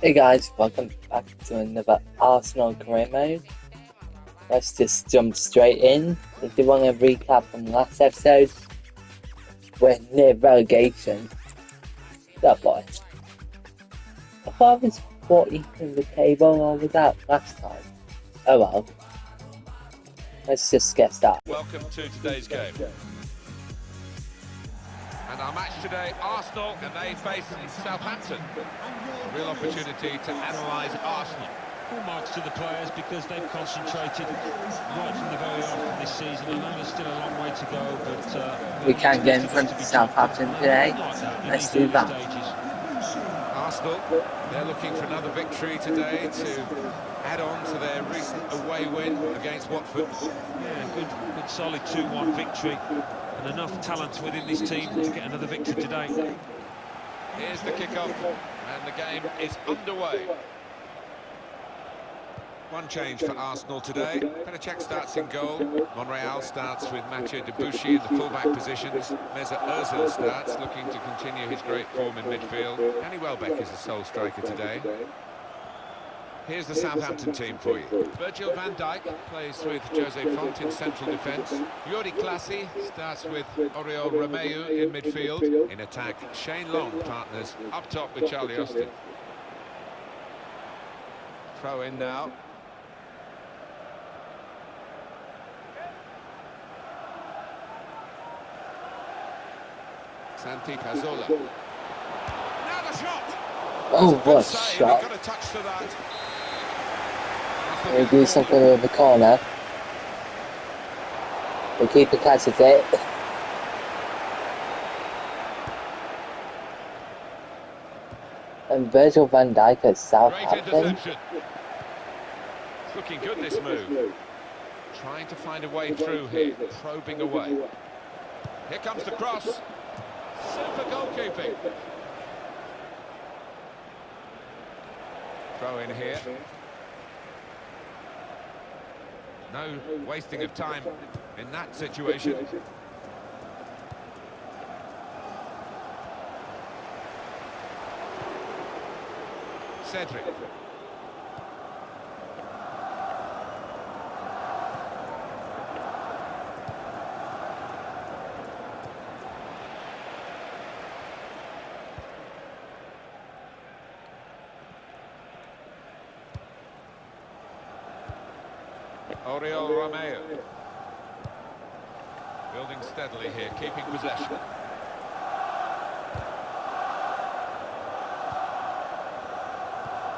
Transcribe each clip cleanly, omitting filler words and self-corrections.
Hey guys, welcome back to another Arsenal career mode. Let's just jump straight in. If you want a recap from last episode, we're near relegation. That boy. I thought I was 40th in the table, or was that last time? Oh well. Let's just get started. Welcome to today's game. And our match today, Arsenal, and they face Southampton. A real opportunity to analyse Arsenal. Full marks to the players because they've concentrated right from the very off this season. I know there's still a long way to go, but we can't get in front of Southampton today. Let's do that. Arsenal, they're looking for another victory today to add on to their recent away win against Watford. Yeah, good solid 2-1 victory. And enough talent within this team to get another victory today. Here's the kick-off, and the game is underway. One change for Arsenal today. Penachek starts in goal. Monreal starts with Mathieu Debuchy in the full-back positions. Mesut Ozil starts, looking to continue his great form in midfield. Danny Welbeck is the sole striker today. Here's the Southampton team for you. Virgil van Dijk plays with Jose Font in central defence. Jordi Clasie starts with Oriol Romeu in midfield. In attack, Shane Long partners up top with Charlie Austin. Throw in now. Santi Cazorla. Now the shot! Oh, what a shot. Got a touch to that. We'll do something with the corner. The keeper catches it. And Virgil van Dijk at Southampton. It's looking good, this move. Trying to find a way through here, probing away. Here comes the cross. Super goalkeeping. Throw in here. No wasting of time in that situation. Cedric. Oriol Romeu. Building steadily here, keeping possession.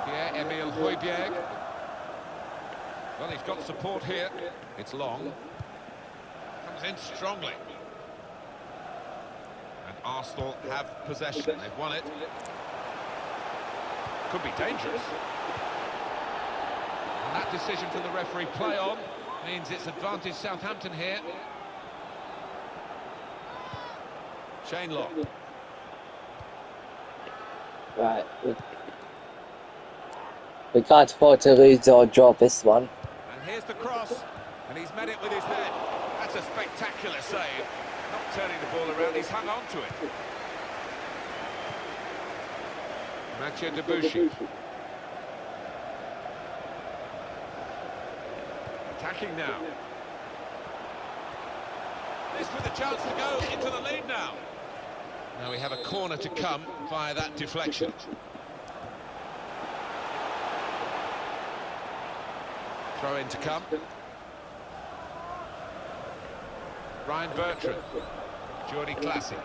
Pierre-Emile Højbjerg. Well, he's got support here. It's Long. Comes in strongly. And Arsenal have possession. They've won it. Could be dangerous. And that decision from the referee, play on, means it's advantage Southampton here. Shane Long. Right. We can't afford to lose or draw this one. And here's the cross, and he's met it with his head. That's a spectacular save. Not turning the ball around, he's hung on to it. Mathieu Debuchy. Attacking now. This with a chance to go into the lead now. Now we have a corner to come via that deflection. Throw in to come. Ryan Bertrand. Jordi Clasie.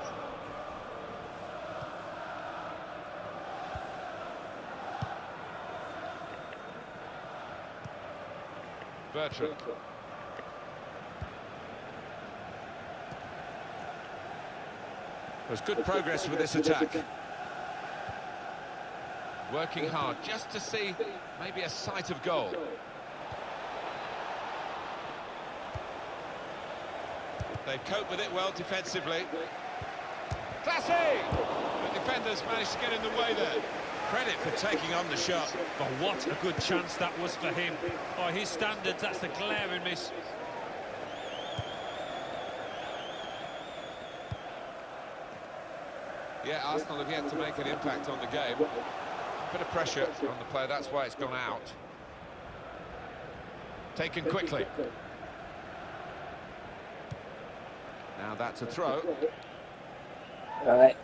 Bertrand. There's good progress with this attack. Working hard just to see maybe a sight of goal. They've coped with it well defensively. Clasie! The defenders managed to get in the way there. Credit for taking on the shot, but what a good chance that was for him. By his standards, that's a glaring miss. Yeah, Arsenal have yet to make an impact on the game. Bit of pressure on the player, that's why it's gone out. Taken quickly. Now that's a throw. Right.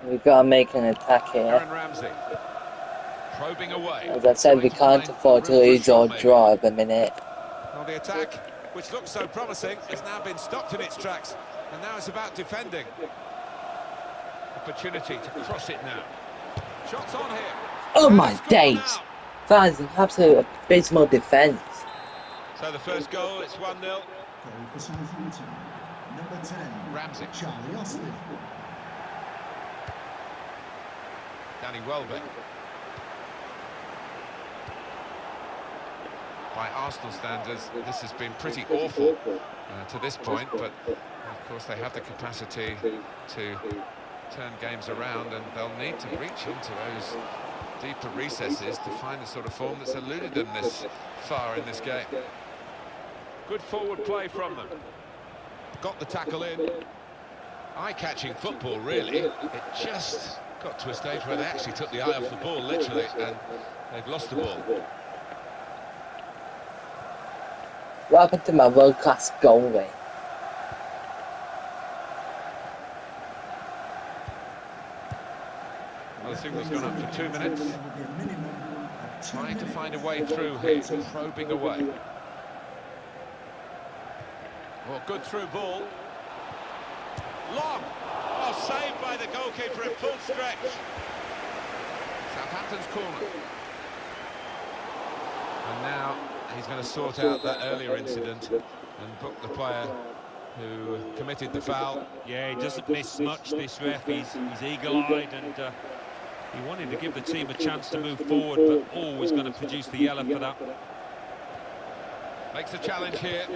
We've got to make an attack here. Aaron Ramsey. Probing away. As I said, we can't afford to lose or draw at the minute. Well, the attack, which looked so promising, has now been stopped in its tracks. And now it's about defending. Opportunity to cross it now. Shots on here. Oh And my it's gone days! now. That is an absolute abysmal defence. So the first goal, it's 1-0. Goal for Southampton. Number 10, Ramsey. Charlie Austin. Danny Welbeck. By Arsenal standards, this has been pretty awful to this point, but of course they have the capacity to turn games around, and they'll need to reach into those deeper recesses to find the sort of form that's eluded them this far in this game. Good forward play from them. Got the tackle in. Eye-catching football, really. It just got to a stage where they actually took the eye off the ball, literally, and they've lost the ball. What happened to my world-class goalie? Well, the signal's gone up for 2 minutes. Trying to find a way through here, probing away. Well, good through ball. Long! Oh, saved by the goalkeeper at full stretch. Southampton's corner. And now he's going to sort out that earlier incident and book the player who committed the foul. Yeah, he doesn't miss much, this ref. He's eagle-eyed, and he wanted to give the team a chance to move forward, but always going to produce the yellow for that. Makes a challenge here.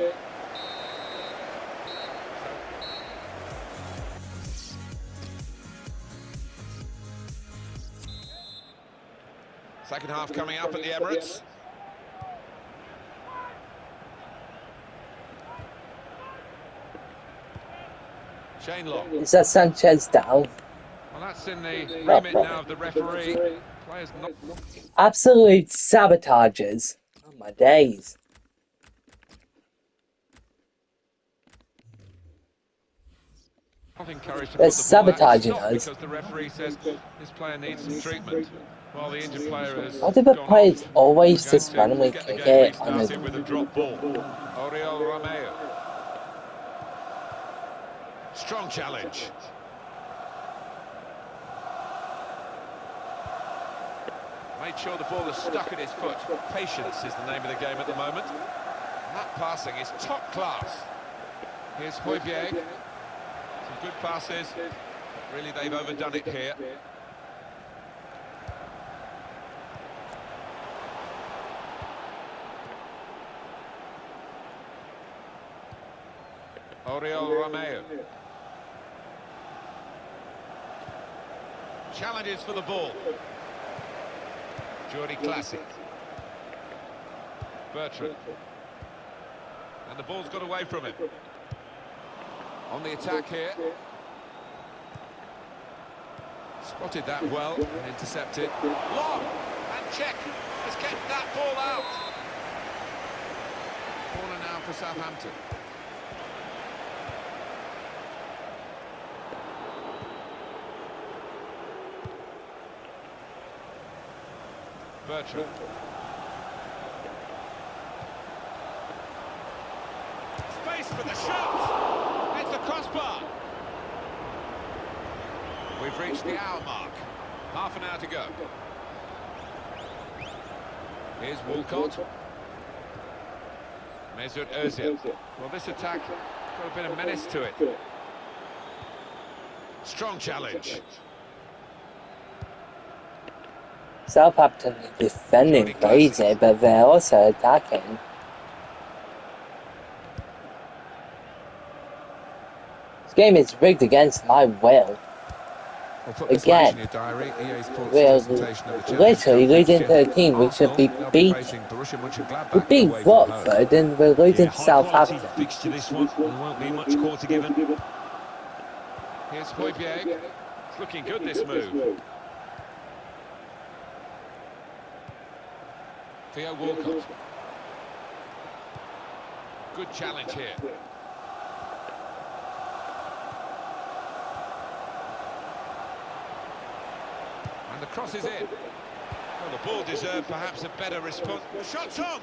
Second half coming up at the Emirates. Shane Long. Is that Sanchez down? Well, that's in the remit now of the referee. Players not... Absolute sabotages. Oh my days. Not encouraged to They're put the ball out. sabotaging Stop us. because the referee says this player needs some treatment. While the injured player has Why do the gone players off, always we're just going to randomly get the kick game it on restarted a... with a drop ball. Oriol Romeo. Strong challenge. Made sure the ball is stuck at his foot. Patience is the name of the game at the moment. And that passing is top class. Here's Højbjerg. Some good passes. But really, they've overdone it here. Oriol Romeo. Challenges for the ball. Jordi Classic. Bertrand. And the ball's got away from him. On the attack here. Spotted that well and intercepted. Long! And Czech has kept that ball out. Corner now for Southampton. Bertrand. Space for the shot! It's the crossbar! We've reached the hour mark. Half an hour to go. Here's Walcott. Mesut Ozil. Well, this attack got a bit of menace to it. Strong challenge. Southampton are defending crazy, but they're also attacking. This game is rigged against my will. Again, we're literally losing to a team we should be beating. We beat Watford and we're losing to Southampton. Fixture this one, there won't be much quarter given. Here's Højbjerg. It's looking good, this move. Theo Walcott. Good challenge here. And the cross is in. Well, the ball deserved perhaps a better response. The shot's on!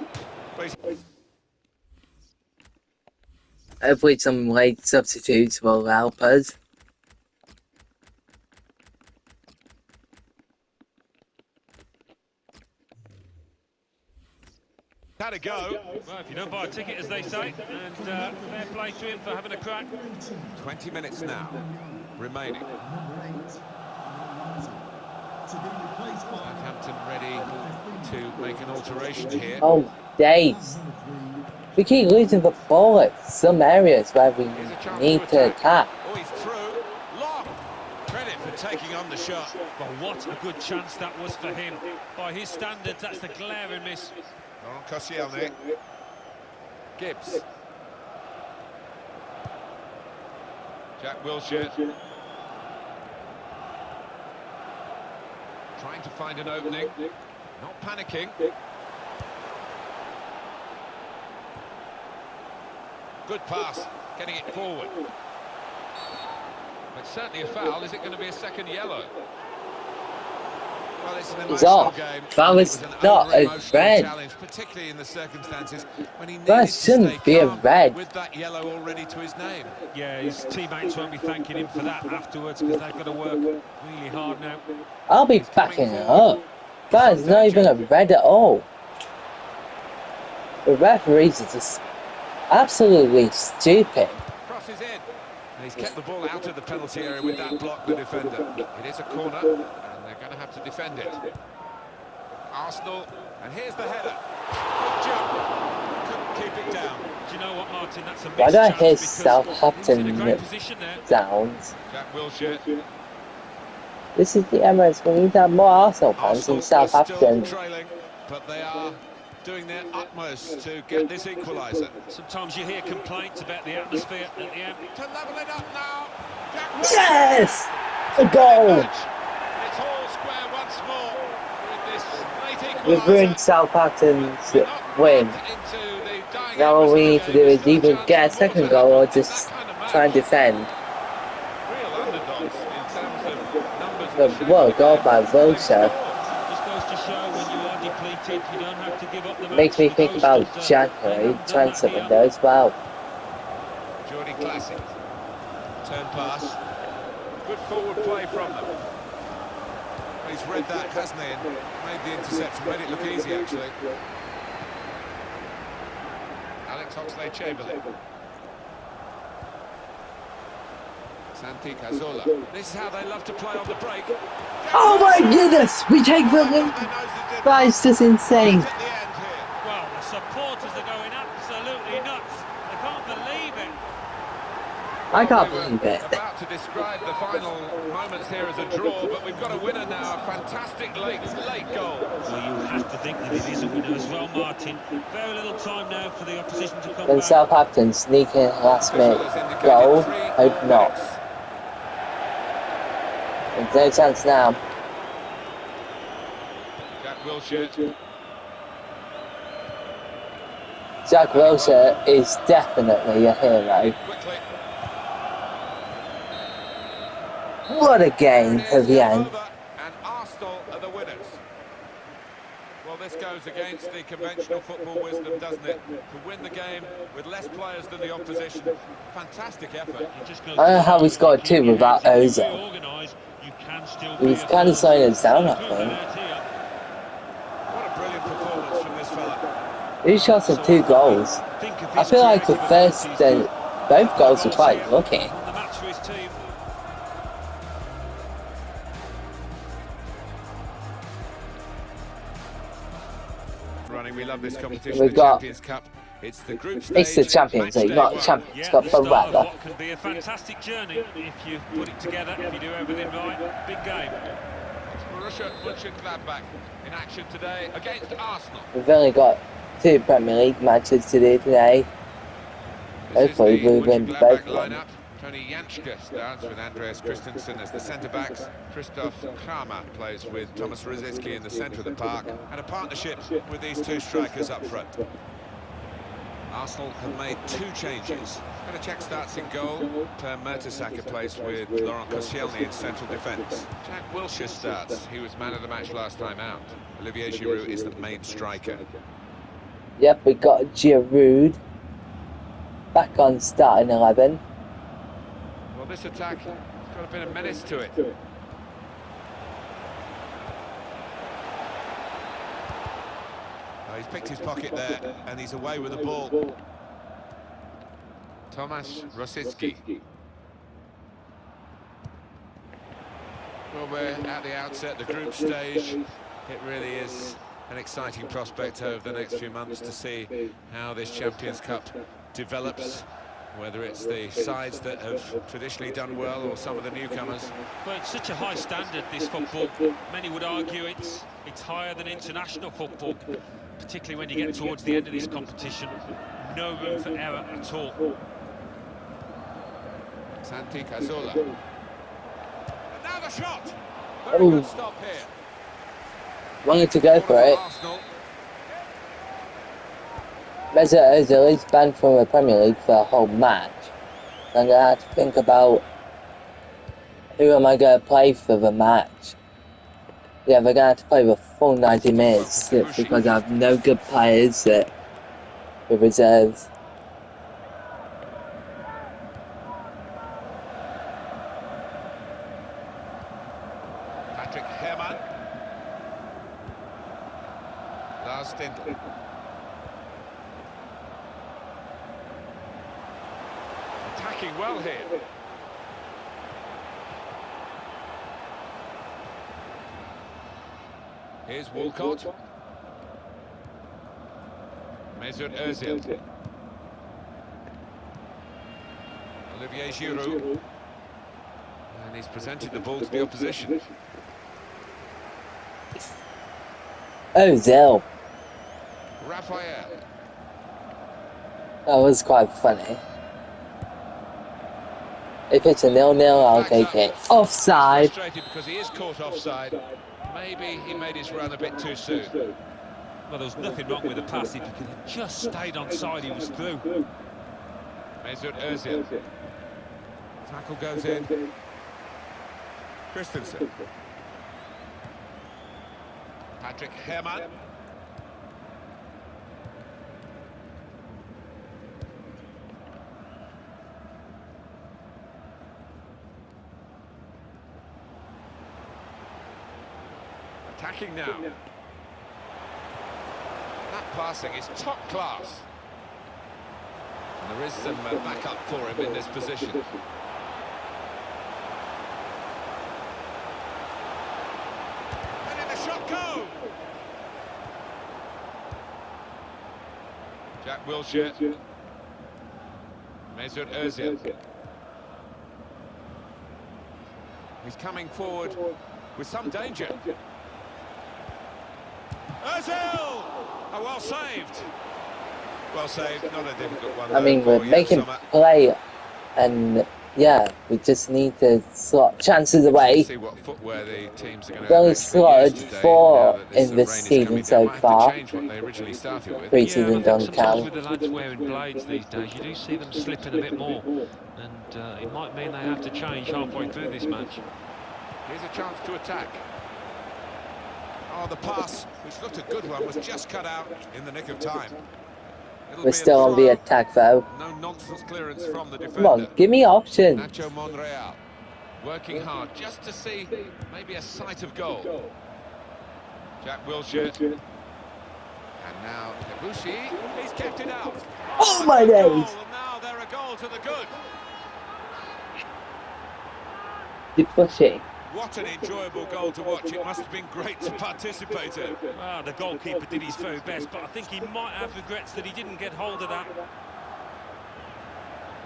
Hopefully some late substitutes will help us. Had a go. Well, if you don't buy a ticket, as they say, and fair play to him for having a crack. 20 minutes now remaining. Number 8, to be replaced by Southampton ready to make an alteration here. Oh my days. We keep losing the ball at some areas where we Here's a chance need to attack. Oh, he's through. Long. Credit for taking on the shot. Well, what a good chance that was for him. By his standards, that's the glaring miss. Laurent Koscielny. Gibbs. Jack Wilshere. Trying to find an opening. Not panicking. Good pass. Getting it forward. It's certainly a foul. Is it going to be a second yellow? Well, it's an He's emotional off. game. That was It an not a over-emotional red. challenge, particularly in the circumstances when he needed That to shouldn't stay be a calm red. with that yellow already to his name. Yeah, his teammates won't be thanking him for that afterwards, because they've got to work really hard now. I'll be backing it up. That is not even a red at all. The referees are just absolutely stupid. Crosses in. And he's kept the ball out of the penalty area with that block, the defender. It is a corner, and they're going to have to defend it. Arsenal, and here's the header. Good jump. Couldn't keep it down. Do you know what, Martin? That's a Why do I missed hear chance because Southampton he's in a great position there. sounds? Jack Wilshere. This is the Emirates. We need to have more Arsenal fans than Arsenal are still Southampton. trailing, but they are doing their utmost to get this equaliser. Sometimes you hear complaints about the atmosphere at the end. To level it up now. Jack Wilshere. Yes! A goal! It's all square once more with this late We've equaliser. ruined Southampton's We're not win. into the dying Now all embers we of need the to game. do There's is still a either chance get a for the ball second to goal or happen. It's just that kind of match. try and defend. Real underdogs in terms of numbers. But and shape what a of the goal game. by They've Wilshere. scored. Just goes to show when you are depleted, you don't have to give up the match. Makes me The think coach about has, January done that transfer here. window as well. Jordi Classic. Turn pass. Good forward play from them. He's read that, hasn't he? And made the interception. Made it look easy, actually. Alex Oxlade-Chamberlain. Santi Cazorla. This is how they love to play on the break. Oh my goodness! We take the lead! That is just insane. At the end here. Well, the supporters are going absolutely nuts. They can't believe it. I can't We were believe it. about to describe the final moments here as a draw, but we've got a winner now. A fantastic late goal. Well, you have to think that it is a winner as well, Martin. Very little time now for the opposition to come Can back. Southampton sneak in a last minute goal? Hope not. There's no chance now. Jack Wilshere. Jack Wilshere is definitely a hero. Quickly. What a game for the end. And Arsenal are the winners. Well, this goes against the conventional football wisdom, doesn't it? To win the game with less players than the opposition. Fantastic effort. It just goes I don't know to how we show scored if two you without can Ozil. reorganise, you can still He was be a kind of force. slowing us down, I Good think. out here. What a brilliant performance from this fella. Two shots and two goals. Think of I his feel like the creative first, abilities. both goals were quite lucky. The match for his team. Running, we love this competition, We've the got- Champions Cup. It's the group stage. It's the Champions League, not the Champions Yeah, Cup the for start of weather. what can be a fantastic journey if you put it together, if you do everything right. Big game. It's Borussia Mönchengladbach in action today against Arsenal. We've only got two Premier League matches to do today. This Hopefully is the we win Mönchengladbach both of them. lineup. Tony Janschke starts with Andreas Christensen as the centre-backs. Christoph Kramer plays with Thomas Rosicky in the centre of the park. And a partnership with these two strikers up front. Arsenal have made 2 changes. Petr starts in goal. Per Mertesacker plays with Laurent Koscielny in central defence. Jack Wilshere starts. He was man of the match last time out. Olivier Giroud is the main striker. Yep, we got Giroud back on starting 11. Well, this attack has got a bit of menace to it. Oh, he's picked his pocket there, and he's away with the ball. Thomas Rosicky. Well, we're at the outset, the group stage. It really is an exciting prospect over the next few months to see how this Champions Cup develops, whether it's the sides that have traditionally done well or some of the newcomers. Well, it's such a high standard, this football. Many would argue it's higher than international football, particularly when you get towards the end of this competition. No room for error at all. Santi Cazorla. And now the shot! Very good stop here. Wanted to go for it. Mesut Ozil is banned from the Premier League for a whole match. I'm going to have to think about who am I going to play for the match. Yeah, we're going to have to play the full 90 minutes because I have no good players that the reserves. Patrick Herrmann. Lars Stindl. Attacking well here. Here's Walcott. Mesut Ozil. Olivier Giroud. And he's presented the ball to the opposition. Ozil. Raphael. That was quite funny. If it's a 0-0, I'll take it. Offside. Frustrated because he is caught offside. Maybe he made his run a bit too soon. Well, there was nothing wrong with the pass. If he could have just stayed on side, he was through. Mesut Ozil. Tackle goes in. Christensen. Patrick Herrmann. Attacking now. That passing is top class. And there is some backup for him in this position. And in the shot go! Jack Wilshere. Mesut Ozil. He's coming forward with some danger. Ozil! Oh, well saved. Well saved, not a difficult one. I mean, we're making play, and yeah, we just need to slot chances away. See what footwear the teams are going We've only slotted 4 in this season so far. Pre-season don't count. With the lads wearing blades these days, you do see them slipping a bit more, and it might mean they have to change halfway through this match. Here's a chance to attack. Oh, the pass, which looked a good one, was just cut out in the nick of time. We're still on the attack though. No nonsense clearance from the defender. Come on, give me options. Nacho Monreal working hard just to see maybe a sight of goal. Jack Wilshere. And now Debussy, he's kept it out. Oh my days! And now they're a goal to the good. Debussy. What an enjoyable goal to watch. It must have been great to participate in. Ah, the goalkeeper did his very best, but I think he might have regrets that he didn't get hold of that.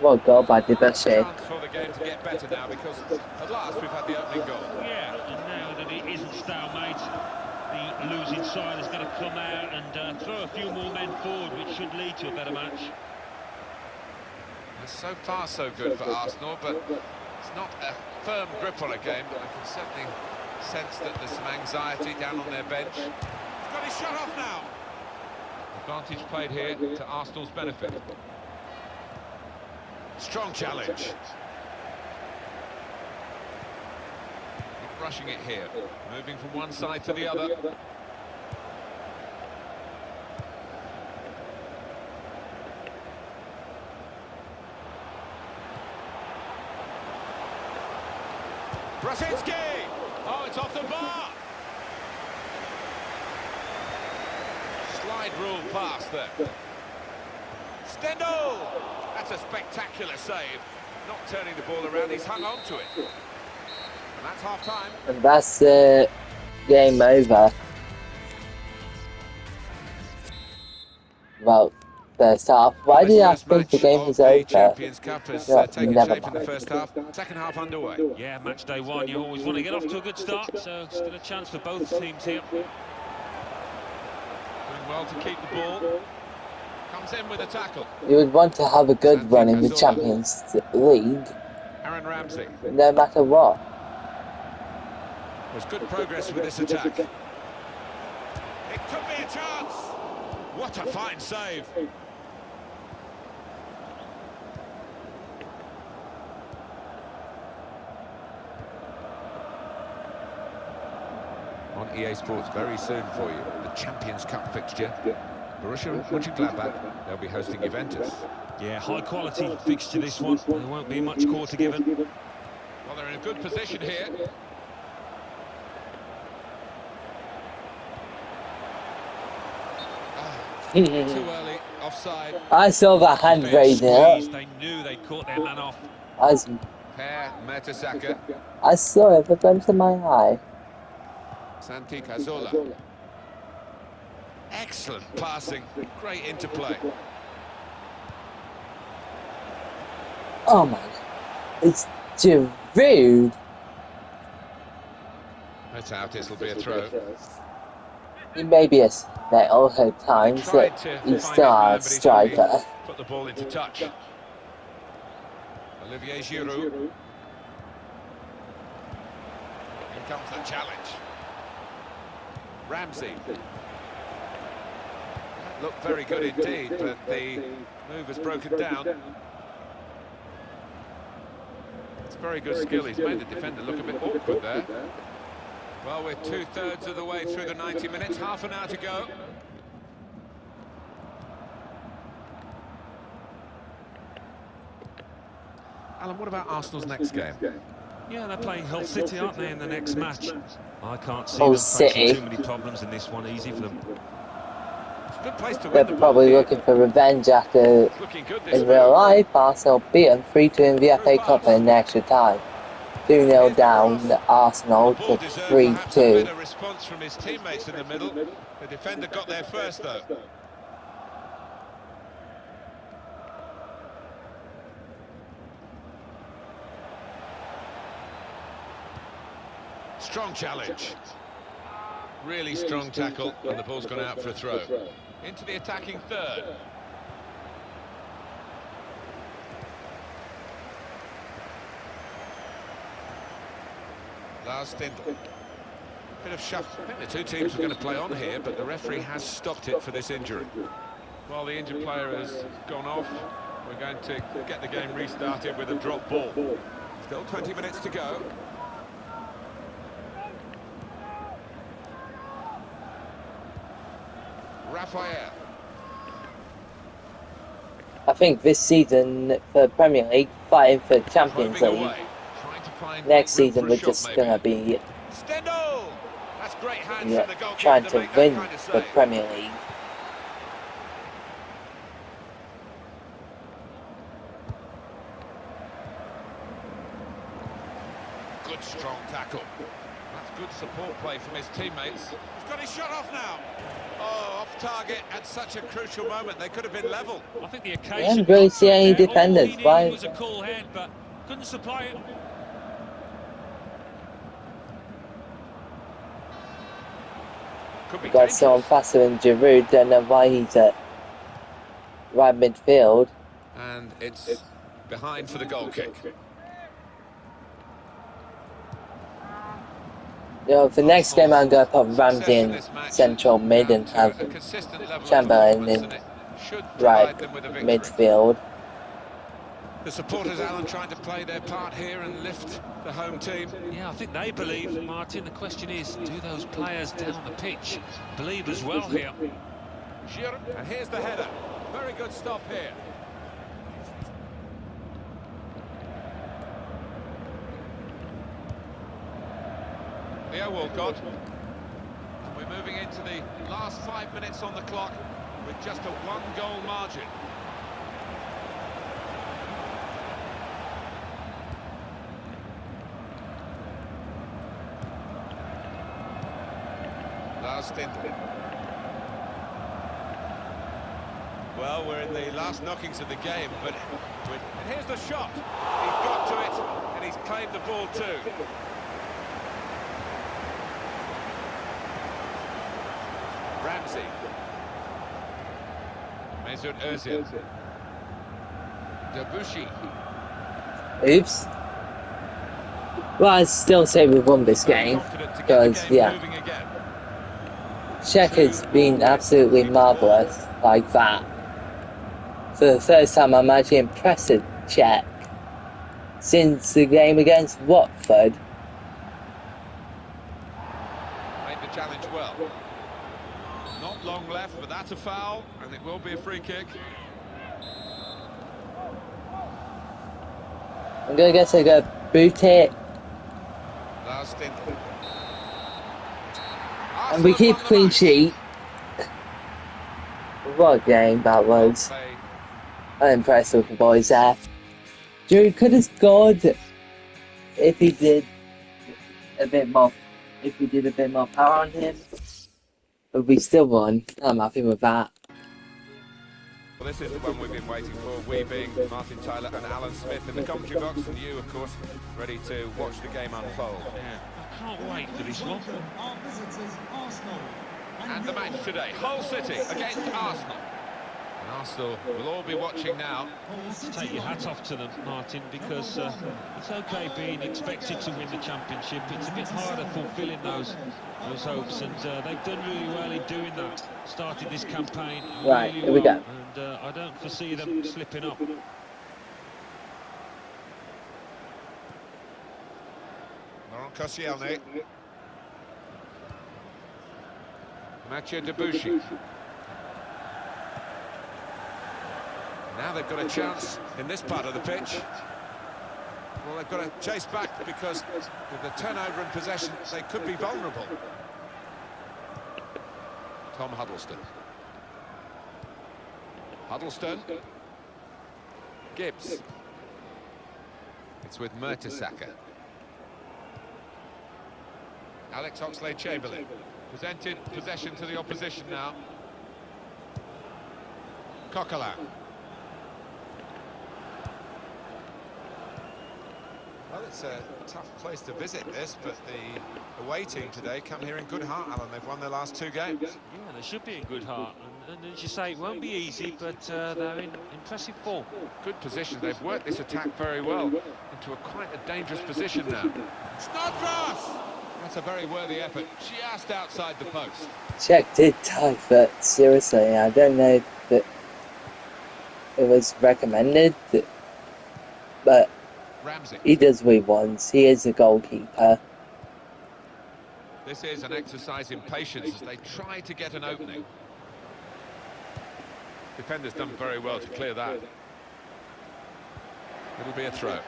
Well, goal by Debussy. Chance for the game to get better now because at last we've had the opening goal. Yeah, and now that it isn't stalemate, the losing side is going to come out and throw a few more men forward, which should lead to a better match. so far so good for Arsenal, but it's not a firm grip on a game. I can certainly sense that there's some anxiety down on their bench. He's got his shot off now. Advantage played here to Arsenal's benefit. Strong challenge. Not rushing it here. Moving from one side to the other. Brzezinski! Oh, it's off the bar! Slide rule pass there. Stendhal! That's a spectacular save. Not turning the ball around, he's hung on to it. And that's half-time. And that's game over. Well, first half. Why did I think the game was over? Champions Cup has taken never shape in the mind. first half. Second half underway. Yeah, match day one, you always want to get off to a good start, so still a chance for both teams here. Doing well to keep the ball. Comes in with a tackle. You would want to have a good run in the Champions League, Aaron Ramsey. no matter what. There's good progress with this attack. It could be a chance. What a fine save. On EA Sports very soon for you, the Champions Cup fixture. Borussia Mönchengladbach, they'll be hosting Juventus. Yeah, high quality fixture this one. There won't be much quarter given. Well, they're in a good position here. Too early, offside. I saw that hand Defence raising up. squeezed, they knew they caught their man off. Per Mertesacker, I saw it, but went to my eye. Santi Cazorla. Excellent passing, great interplay. Oh my god. It's Giroud. That's out, this will be a throw. He may be a snail at times, Tried but to he's find still his man, a but he's striker. only put the ball into touch. Olivier Giroud. Here comes the challenge. Ramsey. Looked very good indeed, but the move has broken down. It's very good skill. He's made the defender look a bit awkward there. Well, we're 2/3 of the way through the 90 minutes, half an hour to go. Alan, what about Arsenal's next game? Yeah, they're playing Hull City, aren't they, in the next match? I can't see Hull them facing City. too many problems in this one. Easy for them. It's a good place to They're win the probably ball looking for revenge after, It's looking good this in real move. life, Arsenal beat them 3-2 in the FA Cup in extra time. 2-0 down Arsenal The ball to deserved perhaps a 3-2. better response from his teammates in the middle. The defender got there first, though. Strong challenge. Really strong tackle, and the ball's gone out for a throw. Into the attacking third. Lars Stindl. Bit of shuffle. I think the two teams were going to play on here, but the referee has stopped it for this injury. While the injured player has gone off, we're going to get the game restarted with a drop ball. Still 20 minutes to go. Raphael. I think this season for Premier League, fighting for Champions Probing League. away, trying to find Next room season for a we're shot, just maybe. gonna be Stendhal! That's great hands from the goalkeeper trying to to make win that kind of the save. Premier League. Good strong tackle. That's good support play from his teammates. He's got his shot off now. Oh, off target at such a crucial moment. They could have been level. I think the didn't occasion... really see any All he defenders. needed Why? was a cool head, but couldn't supply it. Could be Got someone dangerous. faster than Giroud, don't know why he's at right midfield. And it's behind for the goal kick. You know, the next game I'm going to put Ramsey in central mid and have a consistent level of Chamberlain performance, in and it should right provide them with a victory. midfield. The supporters, Alan, trying to play their part here and lift the home team. Yeah, I think they believe, Martin. The question is, do those players down the pitch believe as well here? And here's the header. Very good stop here. Leo Walcott. And we're moving into the last 5 minutes on the clock with just a one-goal margin. Last Stindl. Well, we're in the last knockings of the game, but and here's the shot. He's got to it, and he's claimed the ball too. Ramsey. Mesut Ozil. Debuchy. Oops. Well, I'd still say we won this game because, yeah, Czech has been absolutely marvellous like that. For the first time, I'm actually impressed with Czech since the game against Watford. Made the challenge well. Not long left, but that's a foul, and it will be a free kick. I'm going to guess I go boot it. Last Stindl. And we keep clean sheet. What a game that was. I'm impressed with the boys there. Drew could have scored if he did a bit more power on him. But we still won. I'm happy with that. Well, this is the one we've been waiting for, we being Martin Tyler and Alan Smith in the commentary box, and you, of course, ready to watch the game unfold. Yeah, I can't wait for this one. Our visitors, Arsenal. And the match today, Hull City against Arsenal. And Arsenal will all be watching now. Take your hat off to them, Martin, because it's okay being expected to win the championship. It's a bit harder fulfilling those hopes, and they've done really well in doing that. Started this campaign Right, really here we well, go. and I don't foresee them slipping up. Laurent Koscielny. Mathieu Debuchy. Now they've got a chance in this part of the pitch. Well, they've got to chase back because with the turnover and possession, they could be vulnerable. Tom Huddleston. Huddleston. Gibbs. It's with Mertesacker. Alex Oxlade-Chamberlain. Presented possession to the opposition now. Coquelin. Well, it's a tough place to visit this, but the away team today come here in good heart, Alan. They've won their last two games. Yeah, they should be in good heart, and as you say, it won't be easy, but they're in impressive form. Good position. They've worked this attack very well into quite a dangerous position now. Snodgrass! That's a very worthy effort, just outside the post. Czech did tie, but seriously, I don't know that it was recommended, but Ramsey. he does what he wants. He is a goalkeeper. This is an exercise in patience as they try to get an opening. Defender's done very well to clear that. It'll be a throw.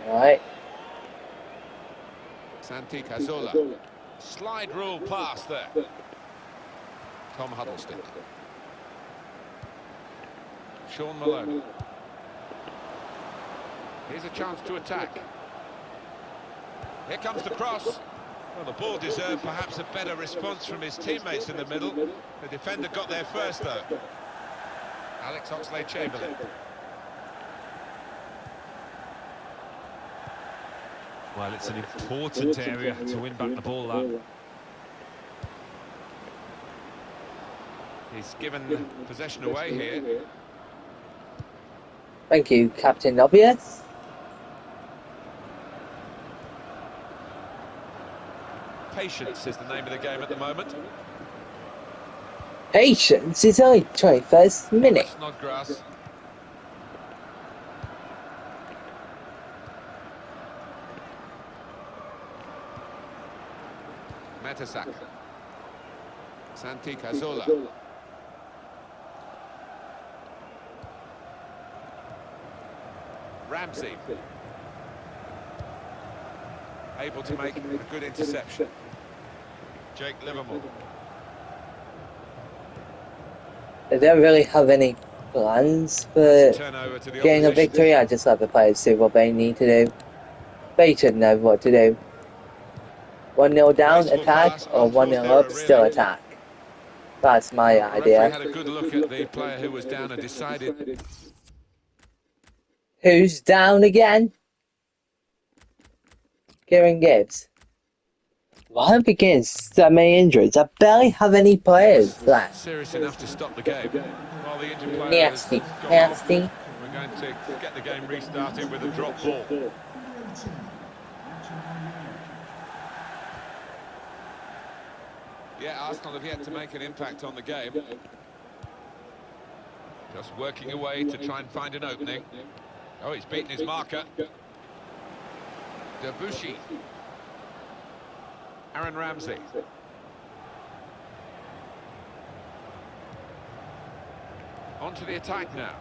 Right. Santi Cazorla. Slide rule pass there. Tom Huddleston. Sean Maloney. Here's a chance to attack. Here comes the cross. Well, the ball deserved perhaps a better response from his teammates in the middle. The defender got there first, though. Alex Oxlade-Chamberlain. Well, it's an important area to win back the ball, that. He's given possession away here. Thank you, Captain Obvious. Patience is the name of the game at the moment. Patience is only 21st minute. Snodgrass. Metasak. Santi Cazorla. Ramsey. Able to make a good interception. Jake Livermore. I don't really have any plans for Turnover to the getting a opposition. victory. I just let the players do what they need to do. They should know what to do. 1-0 down, Graceful attack, pass, or unforced 1-0 error, up, still really. attack. That's my The referee had idea. a good look at the player who was down and decided. Who's down again? Kieran Gibbs. Why begins so many injuries? I barely have any players left. Serious enough to stop the game. While the injured player has Nasty, gone off, nasty. we're going to get the game restarted with a drop ball. Yeah, Arsenal have yet to make an impact on the game. Just working away to try and find an opening. Oh, he's beaten his marker. Debussy. Aaron Ramsey. On to the attack now.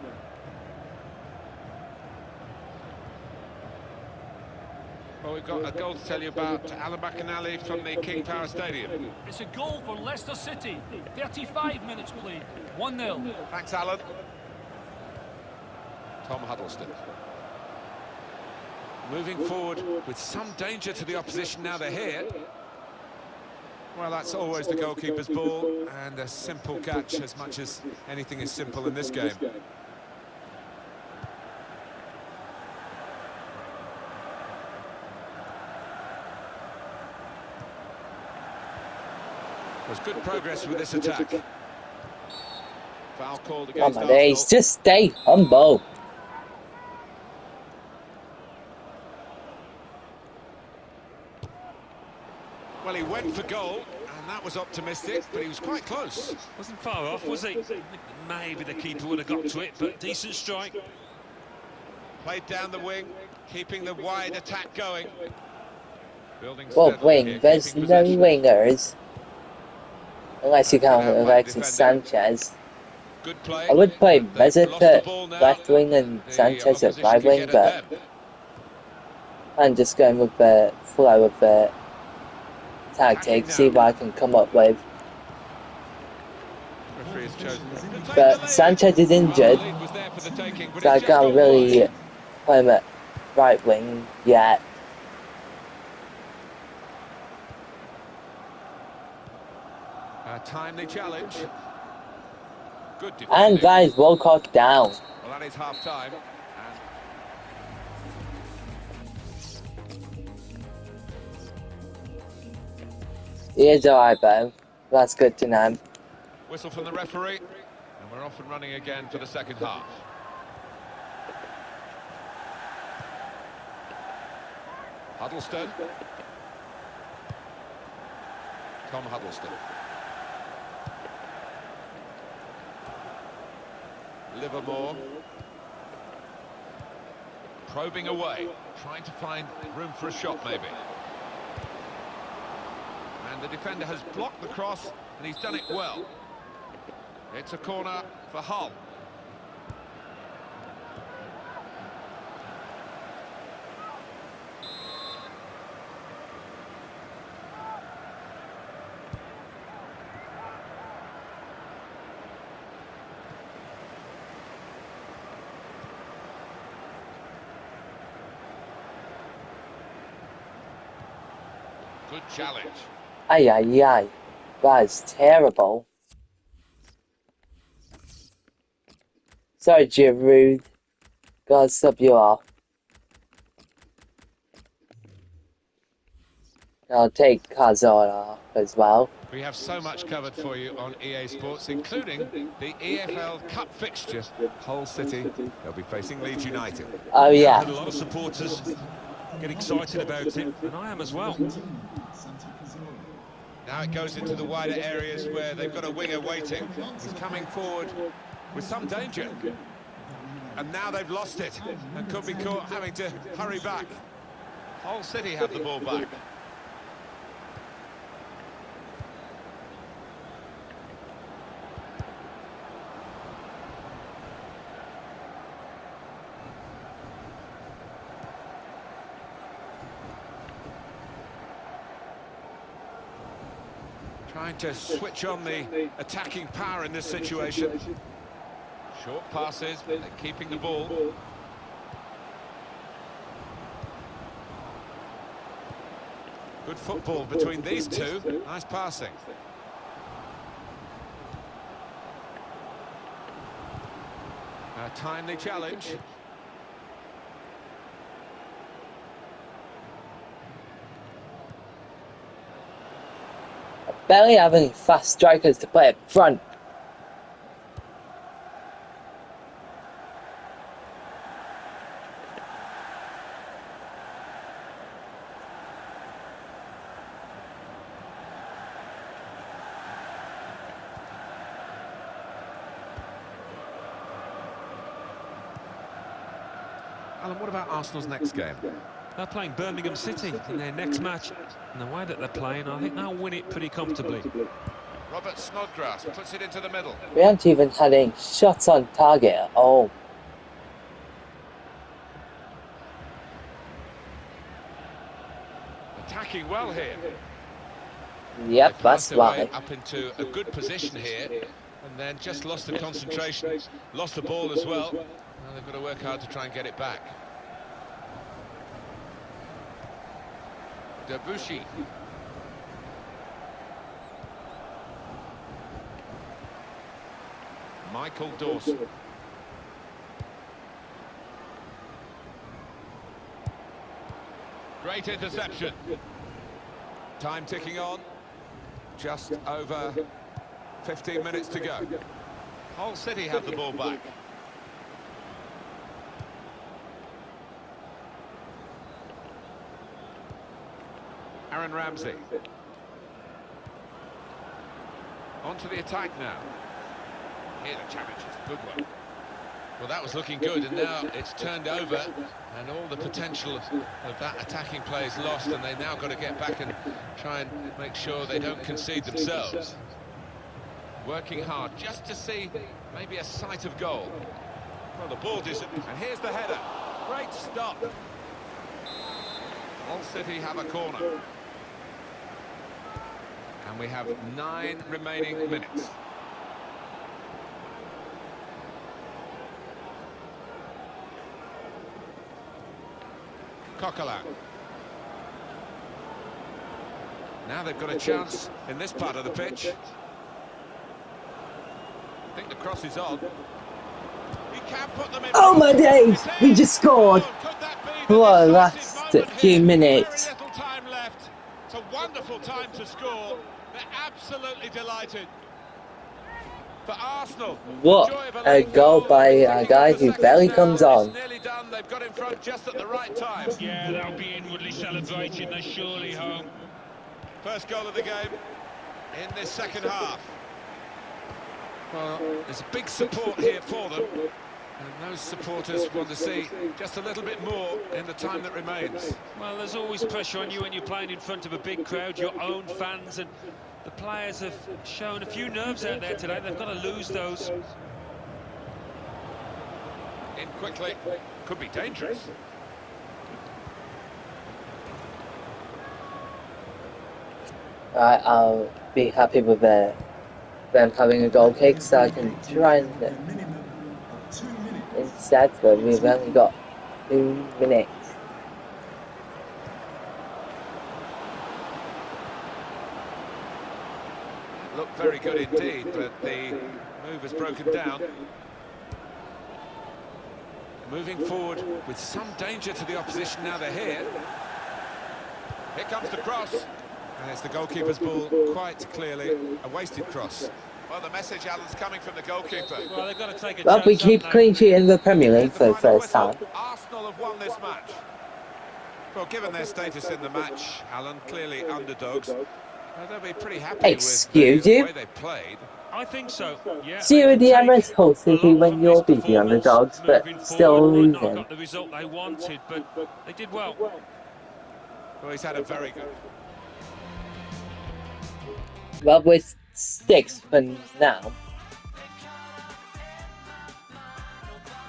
Well, we've got a goal to tell you about Alan Bacchanali from the King Power Stadium. It's a goal for Leicester City. 35 minutes played. 1-0. Thanks, Alan. Tom Huddleston. Moving forward with some danger to the opposition now they're here. Well, that's always the goalkeeper's ball, and a simple catch as much as anything is simple in this game. There's good progress with this attack. Foul called against Come on, Arsenal. Ace, just stay humble. Well, he went for goal, and that was optimistic, but he was quite close. Wasn't far off, was he? Maybe the keeper would have got to it, but decent strike. Played down the wing, keeping the wide attack going. Building Well, steadily wing, here, there's keeping no possession. wingers. Unless you Good count out by the Alexis defender. Sanchez. Good play. I would play but they've Mesut lost the at ball now. left wing and The Sanchez at opposition right can wing, get but at them. I'm just going with the flow of the tactics, see what I can come up with. Referee has chosen to take the But lead. Sanchez is Well, injured, the lead was there for the taking, but so I it's just can't gone really wide. play him at right wing yet. A timely challenge. Good And defending. guys, Wilcock down. Well, that is half time. He is alright though. That's good to know. Whistle from the referee, and we're off and running again for the second half. Huddleston. Tom Huddleston. Livermore. Probing away, trying to find room for a shot maybe. And the defender has blocked the cross, and he's done it well. It's a corner for Hull. Good challenge. Ay, ay, ay. That is terrible. Sorry, Giroud. Gotta sub you off. I'll take Hazard off as well. We have so much covered for you on EA Sports, including the EFL Cup fixture. Hull City, they'll be facing Leeds United. Oh Yeah, I've yeah. had a lot of supporters get excited about him, and I am as well. Now it goes into the wider areas where they've got a winger waiting. He's coming forward with some danger. And now they've lost it and could be caught having to hurry back. Hull City have the ball back. Trying to switch on the attacking power in this situation. Short passes, but they're keeping the ball. Good football between these two. Nice passing. A timely challenge. Barely have any fast strikers to play up front. Alan, what about Arsenal's next game? They're playing Birmingham City in their next match, and the way that they're playing, I think they'll win it pretty comfortably. Robert Snodgrass puts it into the middle. We haven't even had any shots on target at all. Attacking well here. Yep, They that's passed their way why. up into a good position here, and then just lost the concentration, lost the ball as well. Now they've got to work hard to try and get it back. Debussy. Michael Dawson. Great interception. Time ticking on. Just over 15 minutes to go. Hull City have the ball back. Aaron Ramsey. On to the attack now. Here the challenge is a good one. Well, that was looking good, and now it's turned over, and all the potential of that attacking play is lost, and they've now got to get back and try and make sure they don't concede themselves. Working hard just to see maybe a sight of goal. Well, the ball isn't, and here's the header. Great stop. Hull City have a corner. And we have 9 remaining minutes. Coquelin. Now they've got a chance in this part of the pitch. I think the cross is on. He can put them in. Oh my days! We just scored! What a last few minutes. Very little time left. It's a wonderful time to score. They're absolutely delighted. For Arsenal, What a goal by a guy who barely comes on. it's nearly done. They've got in front just at the right time. Yeah, they'll be inwardly celebrating. They're surely home. First goal of the game in this second half. Well, there's big support here for them, and those supporters want to see just a little bit more in the time that remains. Well, there's always pressure on you when you're playing in front of a big crowd, your own fans, and the players have shown a few nerves out there today. They've got to lose those. In quickly, could be dangerous. Right, I'll be happy with them having a goal kick, so I can try and instead, but we've only got 2 minutes. Looked very good indeed, but the move has broken down. Moving forward with some danger to the opposition now they're here. Here comes the cross. And it's the goalkeeper's ball, quite clearly a wasted cross. Well, the message, Alan's coming from the goalkeeper. Well, they've got to take a Well, we chance, keep haven't clean they? sheet in the Premier Here's League the for the final first whistle. time. Arsenal have won this match. Well, given their status in the match, Alan, clearly underdogs. They'll be pretty happy Excuse with the you? way they played. I think so. Yeah, See they you at can the take Emirates Hull a City lot when from you'll this be the performance underdogs, but moving still forward. Might not have losing. got the result they wanted, but they did well. Well, he's had a very good... Well, we're sixth for now.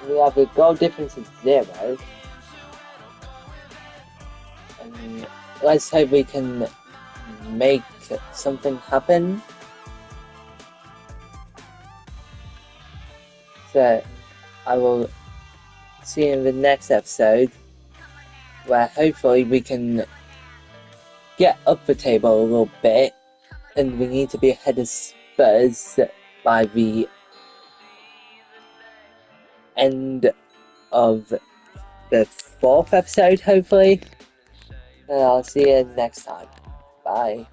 We have a goal difference of 0. And let's hope we can make something happen. So, I will see you in the next episode, where hopefully we can get up the table a little bit, and we need to be ahead of Spurs by the end of the 4th episode, hopefully. And I'll see you next time. Bye.